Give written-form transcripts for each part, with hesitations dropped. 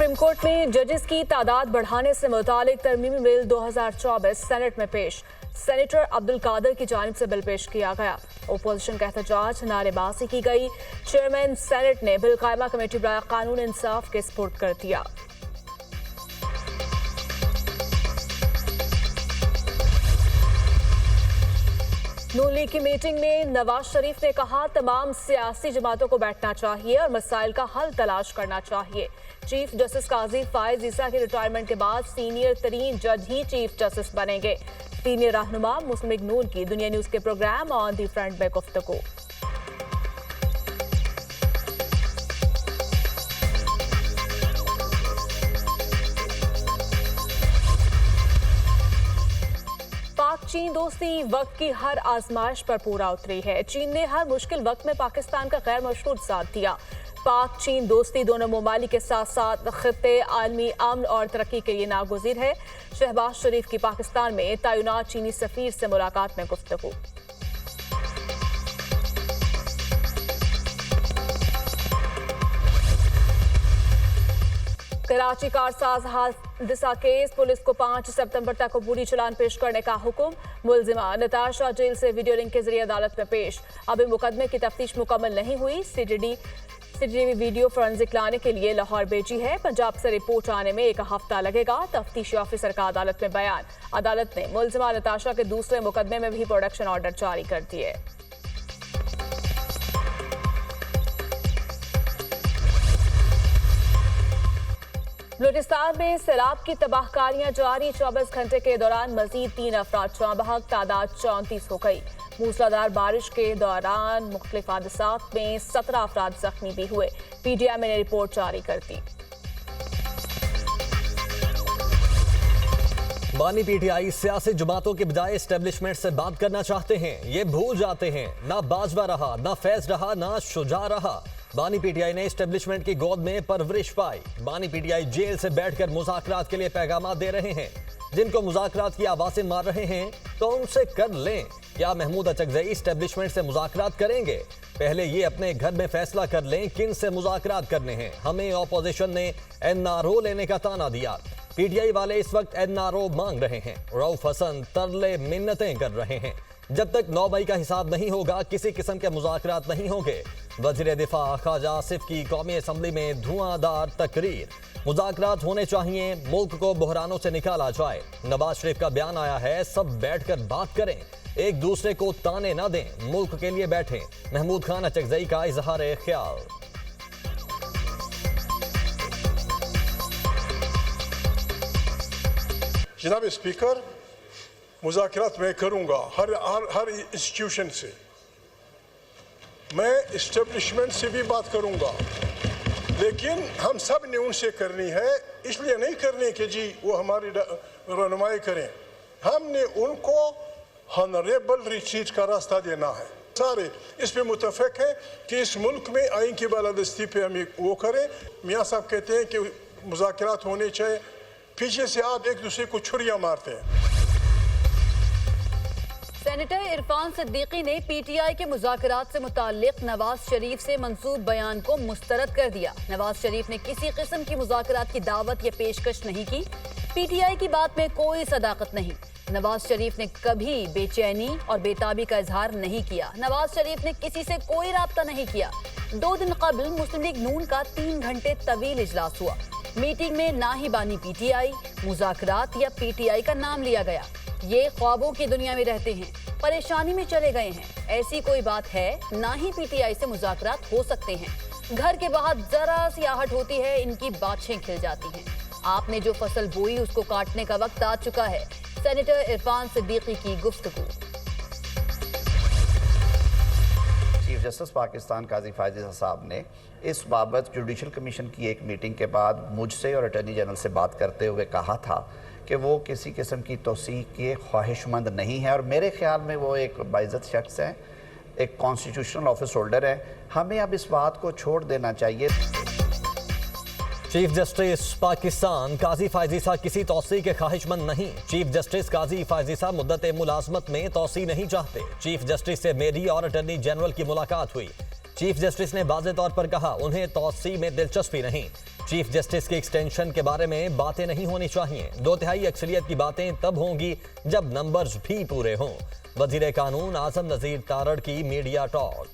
Supreme court में जजेस की तादाद बढ़ाने से मुतालिक तरमीमी बिल 2024 सेनेट में पेश। सेनेटर अब्दुल कादिर की जानिब से बिल पेश किया गया। ओपोजिशन का एहतजाज, नारेबाजी की गई। चेयरमैन सेनेट ने बिल कायमा कमेटी बराए कानून इंसाफ के सुपुर्द कर दिया। नून लीग की मीटिंग में नवाज शरीफ ने कहा, तमाम सियासी जमातों को बैठना चाहिए और मसाइल का हल तलाश करना चाहिए। चीफ जस्टिस काजी फायज ईसा की रिटायरमेंट के बाद सीनियर तरीन जज ही चीफ जस्टिस बनेंगे। सीनियर रहनुमा मुस्लिम लीग नून की दुनिया न्यूज के प्रोग्राम ऑन दी फ्रंट में गुफ्तगू। पाक चीन दोस्ती वक्त की हर आजमाइश पर पूरा उतरी है। चीन ने हर मुश्किल वक्त में पाकिस्तान का गैर मशरूत साथ दिया। पाक चीन दोस्ती दोनों ममालिक के साथ साथ खित्ते, आलमी अमन और तरक्की के लिए नागुज़ीर है। शहबाज शरीफ की पाकिस्तान में तैनात चीनी सफीर से मुलाकात में गुफ्तगू। कराची कारसाज हादसा केस, पुलिस को 5 सितंबर तक पूरी चालान पेश करने का हुक्म। मुलजिमा नताशा जेल से वीडियो लिंक के जरिए अदालत में पेश। अभी मुकदमे की तफ्तीश मुकम्मल नहीं हुई। सीसीटीवी वीडियो फोरेंसिक लाने के लिए लाहौर भेजी है। पंजाब से रिपोर्ट आने में 1 हफ्ता लगेगा। तफ्तीशी ऑफिसर का अदालत में बयान। अदालत ने मुलजिमा नताशा के दूसरे मुकदमे में भी प्रोडक्शन ऑर्डर जारी कर दिए। बलूचिस्तान में सैलाब की तबाहकारियां जारी। 24 घंटे के दौरान मजीद 3 अफराद जाँ बहक, तादाद 34 हो गई। मूसलाधार बारिश के दौरान मुख्तलिफ हादसात में 17 अफराद जख्मी भी हुए। PTI ने रिपोर्ट जारी कर दी। बानी PTI सियासी जमातों के बजाय एस्टेब्लिशमेंट से बात करना चाहते हैं। ये भूल जाते हैं, ना बाजवा रहा, ना फैज रहा, ना शुजा रहा। बानी PTI ने एस्टेब्लिशमेंट की गोद में परवरिश पाई। बानी PTI जेल से बैठकर मुज़ाकरात के लिए पैगाम दे रहे हैं। जिनको मुज़ाकरात की आवाज़ें मार रहे हैं तो उनसे कर लें। क्या महमूद अचकज़ई एस्टेब्लिशमेंट से मुज़ाकरात करेंगे? पहले ये अपने घर में फैसला कर लें किन से मुज़ाकरात करने हैं। हमें ऑपोजिशन ने NRO लेने का ताना दिया। PTI वाले इस वक्त NRO मांग रहे हैं। रऊफ हसन तरले मिन्नतें कर रहे हैं। जब तक 9 मई का हिसाब नहीं होगा किसी किस्म के मुज़ाकरात नहीं होंगे। वज़ीर दिफा ख्वाजा आसिफ की कौमी असम्बली में धुआंधार तकरीर। मुज़ाकरात होने चाहिए, मुल्क को बहरानों से निकाला जाए। नवाज शरीफ का बयान आया है, सब बैठकर बात करें, एक दूसरे को ताने ना दें, मुल्क के लिए बैठें। महमूद खान अचकज़ई का इजहार ख्याल। जनाब स्पीकर, मुज़ाकरात मैं करूंगा हर इंस्टीट्यूशन से। मैं इस्टेब्लिशमेंट से भी बात करूंगा, लेकिन हम सब ने उनसे करनी है। इसलिए नहीं करनी कि जी वो हमारी रहनुमाई करें। हमने उनको हॉनरेबल रिट्रीट का रास्ता देना है। सारे इस पे मुतफिक हैं कि इस मुल्क में आइन की बालादस्ती पे हम वो करें। मियाँ साहब कहते हैं कि मुज़ाकरात होने चाहिए, पीछे से आप एक दूसरे को छुरियाँ मारते हैं। सेनेटर इरफान सिद्दीकी ने PTI के मुज़ाकरात से मुताल्लिक नवाज शरीफ से मंसूब बयान को मुस्तरद कर दिया। नवाज शरीफ ने किसी किस्म की मुज़ाकरात की दावत या पेशकश नहीं की। PTI की बात में कोई सदाकत नहीं। नवाज शरीफ ने कभी बेचैनी और बेताबी का इजहार नहीं किया। नवाज शरीफ ने किसी से कोई राब्ता नहीं किया। 2 दिन कबल मुस्लिम लीग नून का 3 घंटे तवील इजलास हुआ। मीटिंग में ना ही बानी PTI, मुज़ाकरात या PTI का नाम लिया गया। ये ख्वाबों की दुनिया में रहते हैं, परेशानी में चले गए हैं। ऐसी कोई बात है? ना ही PTI से मुज़ाकरात हो सकते हैं। घर के बाहर जरा सी आहट होती है, इनकी बातें खिल जाती हैं। आपने जो फसल बोई उसको काटने का वक्त आ चुका है। सेनेटर इरफान सिद्दीकी की गुफ्तगू। चीफ जस्टिस पाकिस्तान काजी फायज साहब ने इस बाबत जुडिशल कमीशन की एक मीटिंग के बाद मुझसे और अटॉर्नी जनरल से बात करते हुए कहा था कि वो किसी किस्म की तोसी के ख्वाहिशमंद नहीं है और मेरे ख्याल में वो एक बाइज़्ज़त शख्स है, एक कॉन्स्टिट्यूशनल ऑफिस होल्डर है। हमें अब इस बात को छोड़ देना चाहिए। चीफ जस्टिस पाकिस्तान काजी फायज ईसा किसी तौसी के ख्वाहिशमंद नहीं। चीफ जस्टिस काजी फायज ईसा मुद्दत मुलाजमत में तौसी नहीं चाहते। चीफ जस्टिस से मेरी और अटॉर्नी जनरल की मुलाकात हुई। चीफ जस्टिस ने वाज़े तौर पर कहा उन्हें तौसी में दिलचस्पी नहीं। चीफ जस्टिस की एक्सटेंशन के बारे में बातें नहीं होनी चाहिए। 2/3 अक्सरियत की बातें तब होंगी जब नंबर्स भी पूरे हों। वजीर कानून आजम नजीर तारड़ की मीडिया टॉक।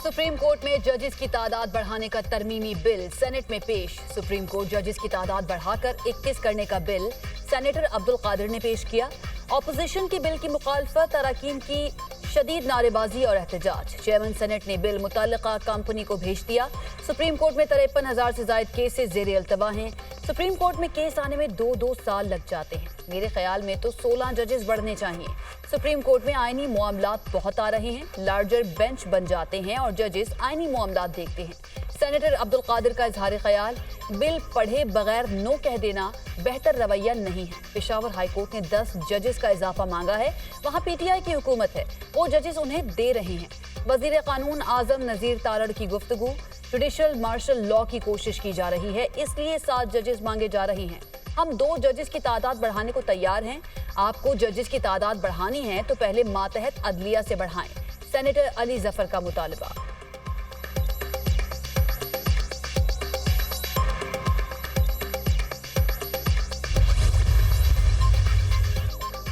सुप्रीम कोर्ट में जजेस की तादाद बढ़ाने का तरमीमी बिल सेनेट में पेश। सुप्रीम कोर्ट जजेस की तादाद बढ़ाकर 21 करने का बिल सेनेटर अब्दुल कादिर ने पेश किया। ऑपोजिशन की बिल की मुखालफत, अरकान की शदीद नारेबाजी और एहतजाज। चेयरमैन सेनेट ने बिल मुतल्लिका कंपनी को भेज दिया। सुप्रीम कोर्ट में 53,000 से ज्यादा केसेस ज़ेरे अल्तवा हैं। सुप्रीम कोर्ट में केस आने में 2-2 साल लग जाते हैं। मेरे ख्याल में तो 16 जजेस बढ़ने चाहिए। सुप्रीम कोर्ट में आईनी मामलात बहुत आ रहे हैं, लार्जर बेंच बन जाते हैं और जजेस आईनी मामलात देखते हैं। सेनेटर अब्दुल कादिर का इजहार ख्याल, बिल पढ़े बगैर नो कह देना बेहतर रवैया नहीं है। पेशावर हाई कोर्ट ने 10 जजेस का इजाफा मांगा है, वहाँ पीटीआई की हुकूमत है, वो जजेस उन्हें दे रहे हैं। वजीर कानून आजम नजीर तारड़ की गुफ्तगू, जुडिशल मार्शल लॉ की कोशिश की जा रही है, इसलिए 7 जजेस मांगे जा रहे हैं। हम 2 जजेस की तादाद बढ़ाने को तैयार हैं। आपको जजेस की तादाद बढ़ानी है तो पहले मातहत अदलिया से बढ़ाएं। सेनेटर अली जफर का मुतालबा।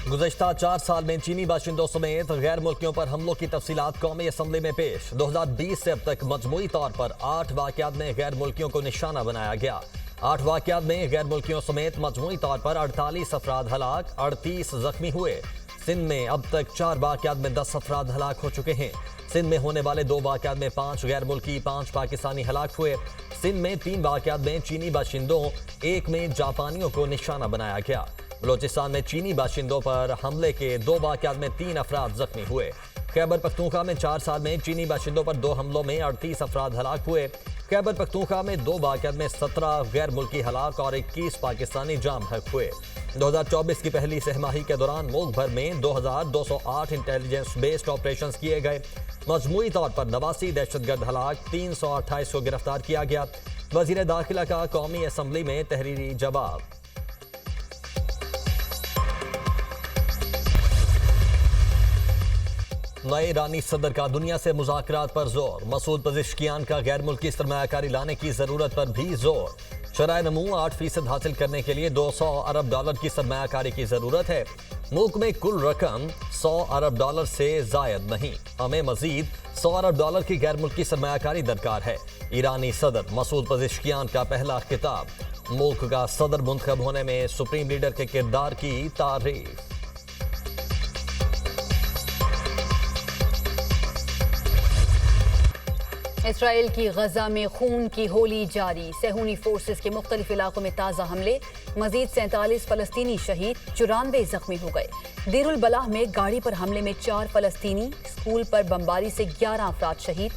गुज़श्ता 4 साल में चीनी बाशिंदों समेत गैर मुल्कियों पर हमलों की तफसीलात कौमी असम्बली में पेश। 2020 से अब तक मजमूई तौर पर 8 वाक़यात में गैर मुल्कियों को निशाना बनाया गया। 8 वाक़यात में गैर मुल्कियों समेत मजमूई तौर पर 48 अफराद हलाक, 38 जख्मी हुए। सिंध में अब तक 4 वाक़यात में 10 अफराद हलाक हो चुके हैं। सिंध में होने वाले 2 वाक़यात में 5 गैर मुल्की, 5 पाकिस्तानी हलाक हुए। सिंध में 3 वाक़यात में चीनी बाशिंदों, 1 में जापानियों को निशाना बनाया गया। बलोचिस्तान में चीनी बाशिंदों पर हमले के 2 वाक़यात में 3 अफराद जख्मी हुए। खैबर पख्तूनख्वा में 4 साल में चीनी बाशिंदों पर 2 हमलों में 38 अफराद हलाक हुए। खैबर पख्तूनख्वा में 2 वाक़यात में 17 गैर मुल्की हलाक और 21 पाकिस्तानी जाम बहक हुए। 2024 की पहली सहमाही के दौरान मुल्क भर में 2208 इंटेलिजेंस बेस्ड ऑपरेशन किए गए। मजमूई तौर पर 89 दहशतगर्द हलाक, 328 को गिरफ्तार किया गया। वज़ीर दाखिला का कौमी असम्बली में तहरीरी जवाब। नए ईरानी सदर का दुनिया से मुज़ाकरात पर जोर। मसूद पज़ेश्कियान का गैर मुल्की सरमायाकारी लाने की जरूरत पर भी जोर। शराय नमू 8% हासिल करने के लिए $200 अरब की सरमायाकारी की जरूरत है। मुल्क में कुल रकम $100 अरब से जायद नहीं, हमें मजीद $100 अरब की गैर मुल्की सरमायाकारी दरकार है। ईरानी सदर मसूद पज़ेश्कियान का पहला खिताब। मुल्क का सदर मुंतखब होने में सुप्रीम लीडर के किरदार की तारीफ। इसराइल की गजा में खून की होली जारी। सेहूनी फोर्सेस के मुख्तलिफ इलाकों में ताज़ा हमले, मजीद 47 फलस्तीनी शहीद, 94 जख्मी हो गए। देरुल बलाह में गाड़ी पर हमले में 4 फलस्तीनी, स्कूल पर बमबारी से 11 अफराद शहीद।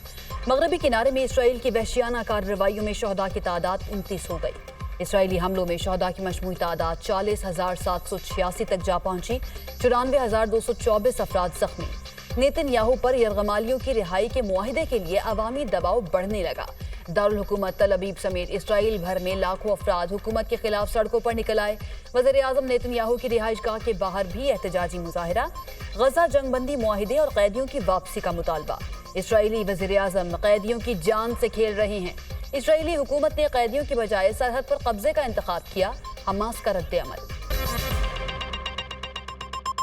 मगरबी किनारे में इसराइल की वहशियाना कार्रवाइयों में शहदा की तादाद 29 हो गई। इसराइली हमलों में शहदा की मजमूई तादाद 40,786 तक जा पहुंची। 94,224 अफराद जख्मी। नेतन्याहू पर यरगमालियों की रिहाई के मुआहिदे के लिए अवामी दबाव बढ़ने लगा। दारुल हुकूमत तल अबीब समेत इसराइल भर में लाखों अफराद हुकूमत के खिलाफ सड़कों पर निकल आए। वज़ीर आज़म नेतन्याहू की रिहाइशगाह के बाहर भी एहतजाजी मुजाहिरा। गजा जंगबंदी मुआहिदे और कैदियों की वापसी का मुतालबा। इसराइली वज़ीर आज़म कैदियों की जान से खेल रहे हैं। इसराइली हुकूमत ने कैदियों की बजाय सरहद पर कब्जे का इंतखाब किया। हमास का रद्द अमल।